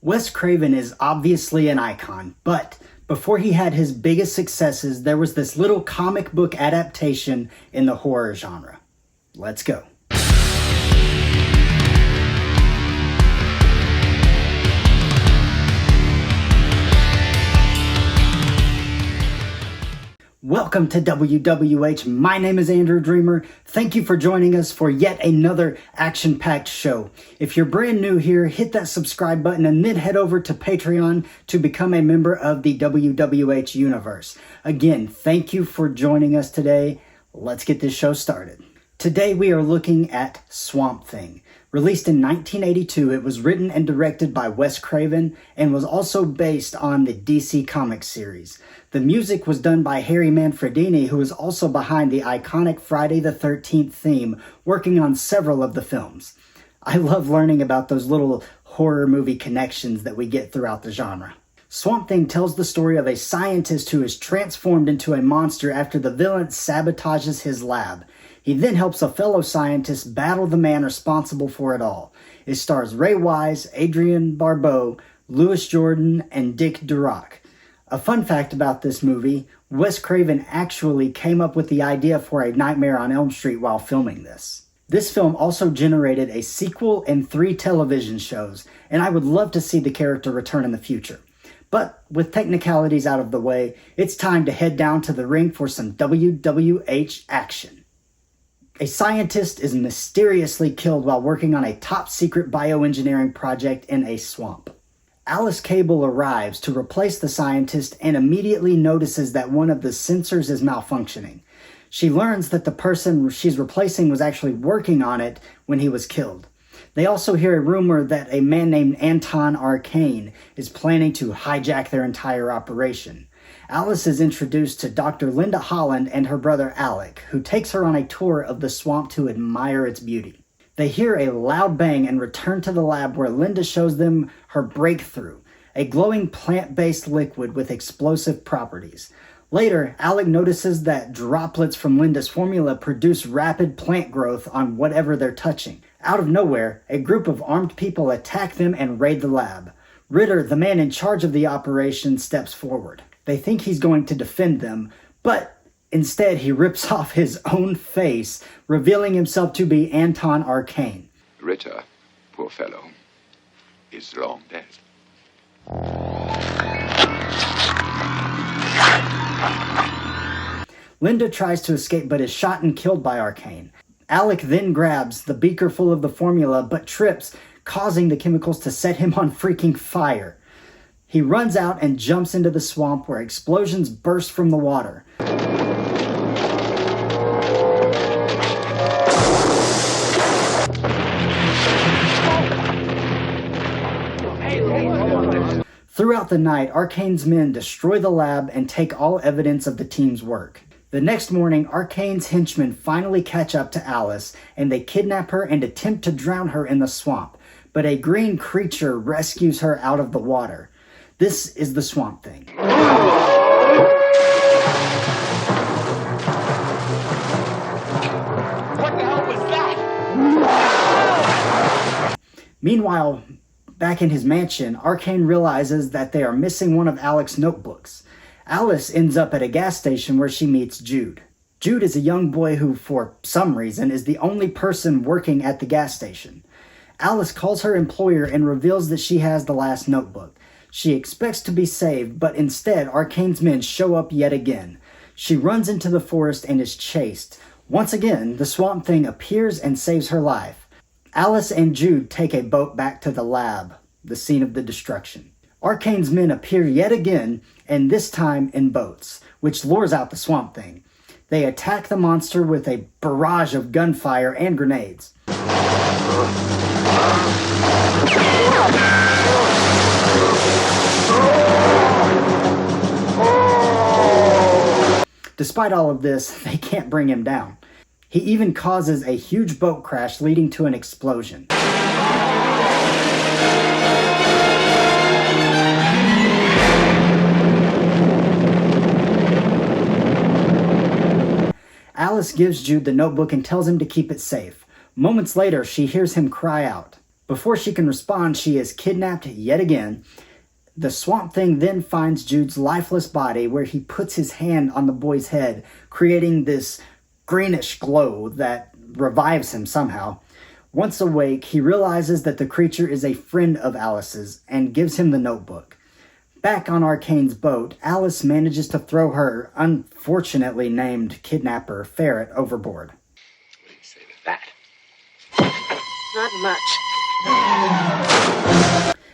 Wes Craven is obviously an icon, but before he had his biggest successes, there was this little comic book adaptation in the horror genre. Let's go. Welcome to WWH. My name is Andrew Dreamer. Thank you for joining us for yet another action-packed show. If you're brand new here, hit that subscribe button and then head over to Patreon to become a member of the WWH Universe. Again, thank you for joining us today. Let's get this show started. Today we are looking at Swamp Thing. Released in 1982, it was written and directed by Wes Craven and was also based on the DC Comics series. The music was done by Harry Manfredini, who is also behind the iconic Friday the 13th theme, working on several of the films. I love learning about those little horror movie connections that we get throughout the genre. Swamp Thing tells the story of a scientist who is transformed into a monster after the villain sabotages his lab. He then helps a fellow scientist battle the man responsible for it all. It stars Ray Wise, Adrienne Barber, Louis Jordan, and Dick Durock. A fun fact about this movie, Wes Craven actually came up with the idea for a Nightmare on Elm Street while filming this. This film also generated a sequel and 3 television shows, and I would love to see the character return in the future. But with technicalities out of the way, it's time to head down to the ring for some WWH action. A scientist is mysteriously killed while working on a top-secret bioengineering project in a swamp. Alice Cable arrives to replace the scientist and immediately notices that one of the sensors is malfunctioning. She learns that the person she's replacing was actually working on it when he was killed. They also hear a rumor that a man named Anton Arcane is planning to hijack their entire operation. Alice is introduced to Dr. Linda Holland and her brother Alec, who takes her on a tour of the swamp to admire its beauty. They hear a loud bang and return to the lab where Linda shows them her breakthrough, a glowing plant-based liquid with explosive properties. Later, Alec notices that droplets from Linda's formula produce rapid plant growth on whatever they're touching. Out of nowhere, a group of armed people attack them and raid the lab. Ritter, the man in charge of the operation, steps forward. They think he's going to defend them, but instead he rips off his own face, revealing himself to be Anton Arcane. Ritter, poor fellow, is long dead. Linda tries to escape but is shot and killed by Arcane. Alec then grabs the beaker full of the formula but trips, causing the chemicals to set him on freaking fire. He runs out and jumps into the swamp where explosions burst from the water. Throughout the night, Arcane's men destroy the lab and take all evidence of the team's work. The next morning, Arcane's henchmen finally catch up to Alice, and they kidnap her and attempt to drown her in the swamp. But a green creature rescues her out of the water. This is the Swamp Thing. What the hell was that? Meanwhile, back in his mansion, Arcane realizes that they are missing one of Alec's notebooks. Alice ends up at a gas station where she meets Jude. Jude is a young boy who, for some reason, is the only person working at the gas station. Alice calls her employer and reveals that she has the last notebook. She expects to be saved, but instead, Arcane's men show up yet again. She runs into the forest and is chased. Once again, the Swamp Thing appears and saves her life. Alice and Jude take a boat back to the lab, the scene of the destruction. Arcane's men appear yet again, and this time in boats, which lures out the Swamp Thing. They attack the monster with a barrage of gunfire and grenades. Despite all of this, they can't bring him down. He even causes a huge boat crash leading to an explosion. Alice gives Jude the notebook and tells him to keep it safe. Moments later, she hears him cry out. Before she can respond, she is kidnapped yet again. The Swamp Thing then finds Jude's lifeless body, where he puts his hand on the boy's head, creating this greenish glow that revives him somehow. Once awake, he realizes that the creature is a friend of Alice's and gives him the notebook. Back on Arcane's boat, Alice manages to throw her unfortunately named kidnapper, Ferret, overboard. What do you say to that? Not much.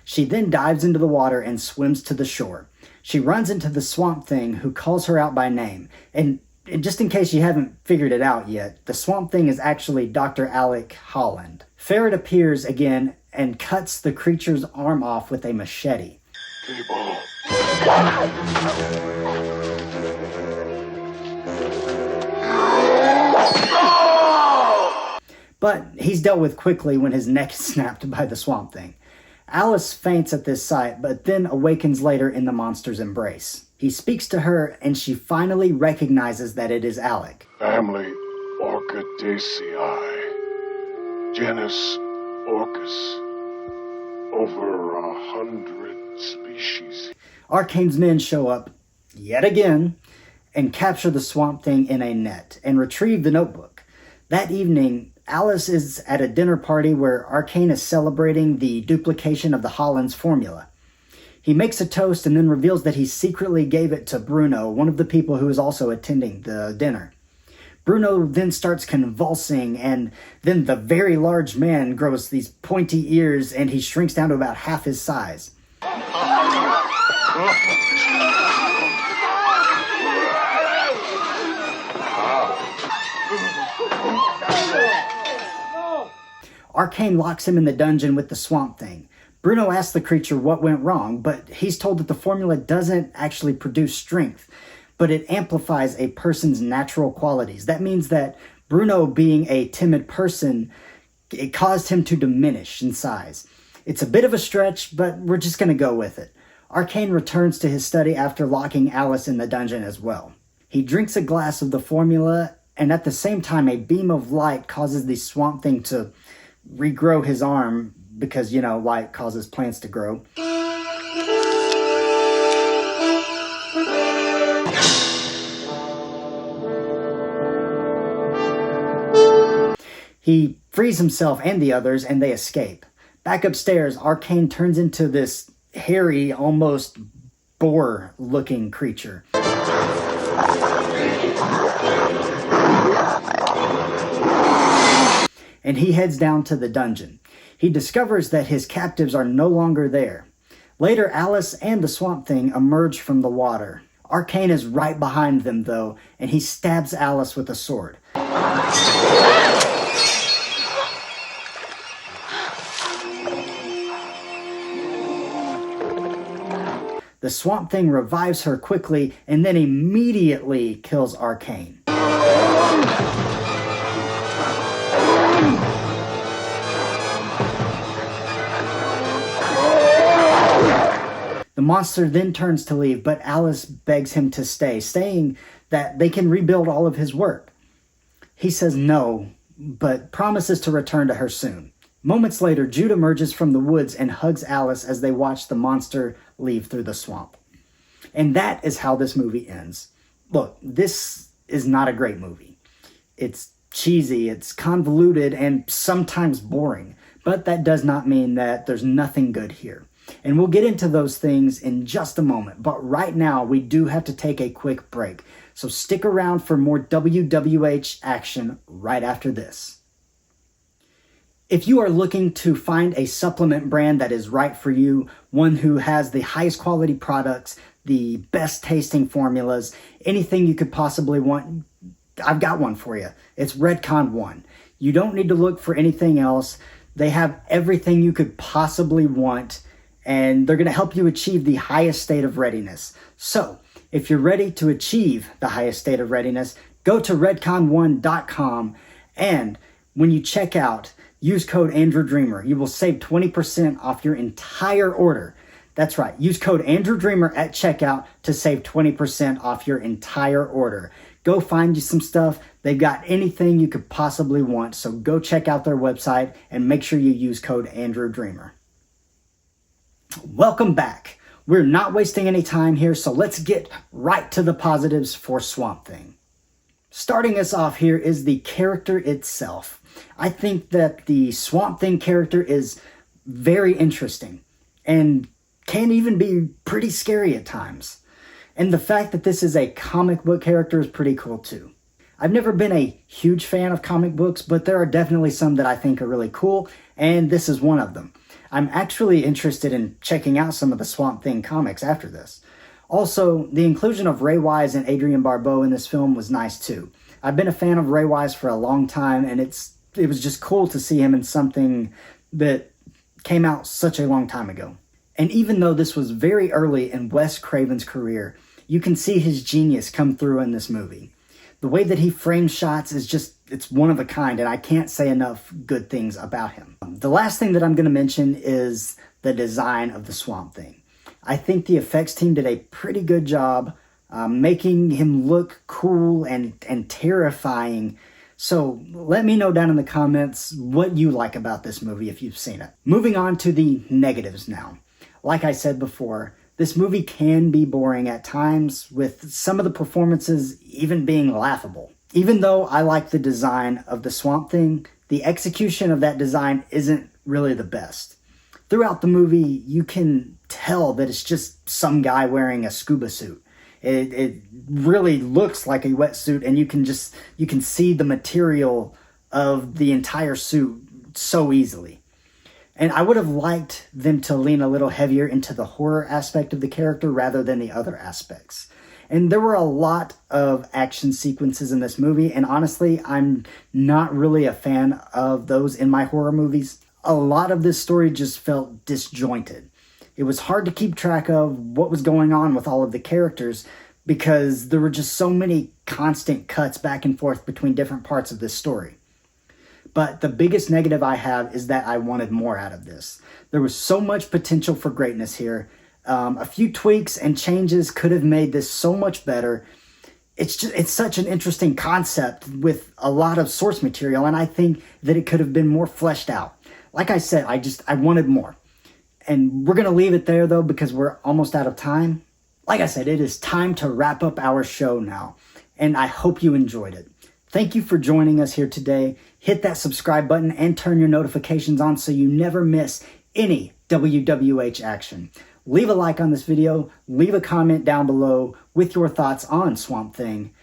She then dives into the water and swims to the shore. She runs into the Swamp Thing, who calls her out by name. And just in case you haven't figured it out yet, the Swamp Thing is actually Dr. Alec Holland. Ferret appears again and cuts the creature's arm off with a machete. Cable. But he's dealt with quickly when his neck is snapped by the Swamp Thing. Alice faints at this sight, but then awakens later in the monster's embrace. He speaks to her, and she finally recognizes that it is Alec. Family Orchidaceae. Genus Orcus. Over 100 species. Arcane's men show up yet again and capture the Swamp Thing in a net and retrieve the notebook. That evening, Alice is at a dinner party where Arcane is celebrating the duplication of the Holland's formula. He makes a toast and then reveals that he secretly gave it to Bruno, one of the people who is also attending the dinner. Bruno then starts convulsing, and then the very large man grows these pointy ears and he shrinks down to about half his size. Arcane locks him in the dungeon with the Swamp Thing. Bruno asks the creature what went wrong, but he's told that the formula doesn't actually produce strength, but it amplifies a person's natural qualities. That means that Bruno, being a timid person, it caused him to diminish in size. It's a bit of a stretch, but we're just going to go with it. Arcane returns to his study after locking Alice in the dungeon as well. He drinks a glass of the formula, and at the same time, a beam of light causes the Swamp Thing to regrow his arm because, light causes plants to grow. He frees himself and the others, and they escape. Back upstairs, Arcane turns into this hairy, almost boar-looking creature. And he heads down to the dungeon. He discovers that his captives are no longer there. Later, Alice and the Swamp Thing emerge from the water. Arcane is right behind them, though, and he stabs Alice with a sword. The Swamp Thing revives her quickly and then immediately kills Arcane. The monster then turns to leave, but Alice begs him to stay, saying that they can rebuild all of his work. He says no, but promises to return to her soon. Moments later, Jude emerges from the woods and hugs Alice as they watch the monster leave through the swamp. And that is how this movie ends. Look, this is not a great movie. It's cheesy, it's convoluted, and sometimes boring. But that does not mean that there's nothing good here. And we'll get into those things in just a moment. But right now, we do have to take a quick break. So stick around for more WWH action right after this. If you are looking to find a supplement brand that is right for you, one who has the highest quality products, the best tasting formulas, anything you could possibly want, I've got one for you. It's Redcon1. You don't need to look for anything else. They have everything you could possibly want, and they're going to help you achieve the highest state of readiness. So, if you're ready to achieve the highest state of readiness, go to redcon1.com, and when you check out, use code AndrewDreamer. You will save 20% off your entire order. That's right. Use code AndrewDreamer at checkout to save 20% off your entire order. Go find you some stuff. They've got anything you could possibly want, so go check out their website and make sure you use code AndrewDreamer. Welcome back. We're not wasting any time here, so let's get right to the positives for Swamp Thing. Starting us off here is the character itself. I think that the Swamp Thing character is very interesting and can even be pretty scary at times. And the fact that this is a comic book character is pretty cool too. I've never been a huge fan of comic books, but there are definitely some that I think are really cool, and this is one of them. I'm actually interested in checking out some of the Swamp Thing comics after this. Also, the inclusion of Ray Wise and Adrienne Barber in this film was nice too. I've been a fan of Ray Wise for a long time, and it was just cool to see him in something that came out such a long time ago. And even though this was very early in Wes Craven's career, you can see his genius come through in this movie. The way that he frames shots is it's one of a kind, and I can't say enough good things about him. The last thing that I'm going to mention is the design of the Swamp Thing. I think the effects team did a pretty good job making him look cool and terrifying. So let me know down in the comments what you like about this movie if you've seen it. Moving on to the negatives now. Like I said before, this movie can be boring at times, with some of the performances even being laughable. Even though I like the design of the Swamp Thing, the execution of that design isn't really the best. Throughout the movie, you can tell that it's just some guy wearing a scuba suit. It really looks like a wetsuit, and you can see the material of the entire suit so easily. And I would have liked them to lean a little heavier into the horror aspect of the character rather than the other aspects. And there were a lot of action sequences in this movie, and honestly, I'm not really a fan of those in my horror movies. A lot of this story just felt disjointed. It was hard to keep track of what was going on with all of the characters because there were just so many constant cuts back and forth between different parts of this story. But the biggest negative I have is that I wanted more out of this. There was so much potential for greatness here. A few tweaks and changes could have made this so much better. It's such an interesting concept with a lot of source material, and I think that it could have been more fleshed out. Like I said, I wanted more. And we're going to leave it there, though, because we're almost out of time. Like I said, it is time to wrap up our show now, and I hope you enjoyed it. Thank you for joining us here today. Hit that subscribe button and turn your notifications on so you never miss any WWH action. Leave a like on this video. Leave a comment down below with your thoughts on Swamp Thing.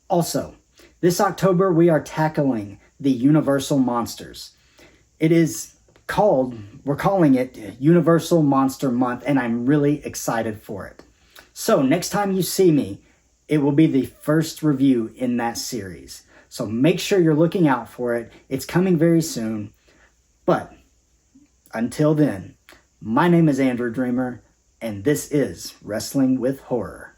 Also, this October we are tackling the Universal Monsters. We're calling it Universal Monster Month, and I'm really excited for it. So next time you see me, it will be the first review in that series. So make sure you're looking out for it. It's coming very soon. But until then, my name is Andrew Dreamer, and this is Wrestling with Horror.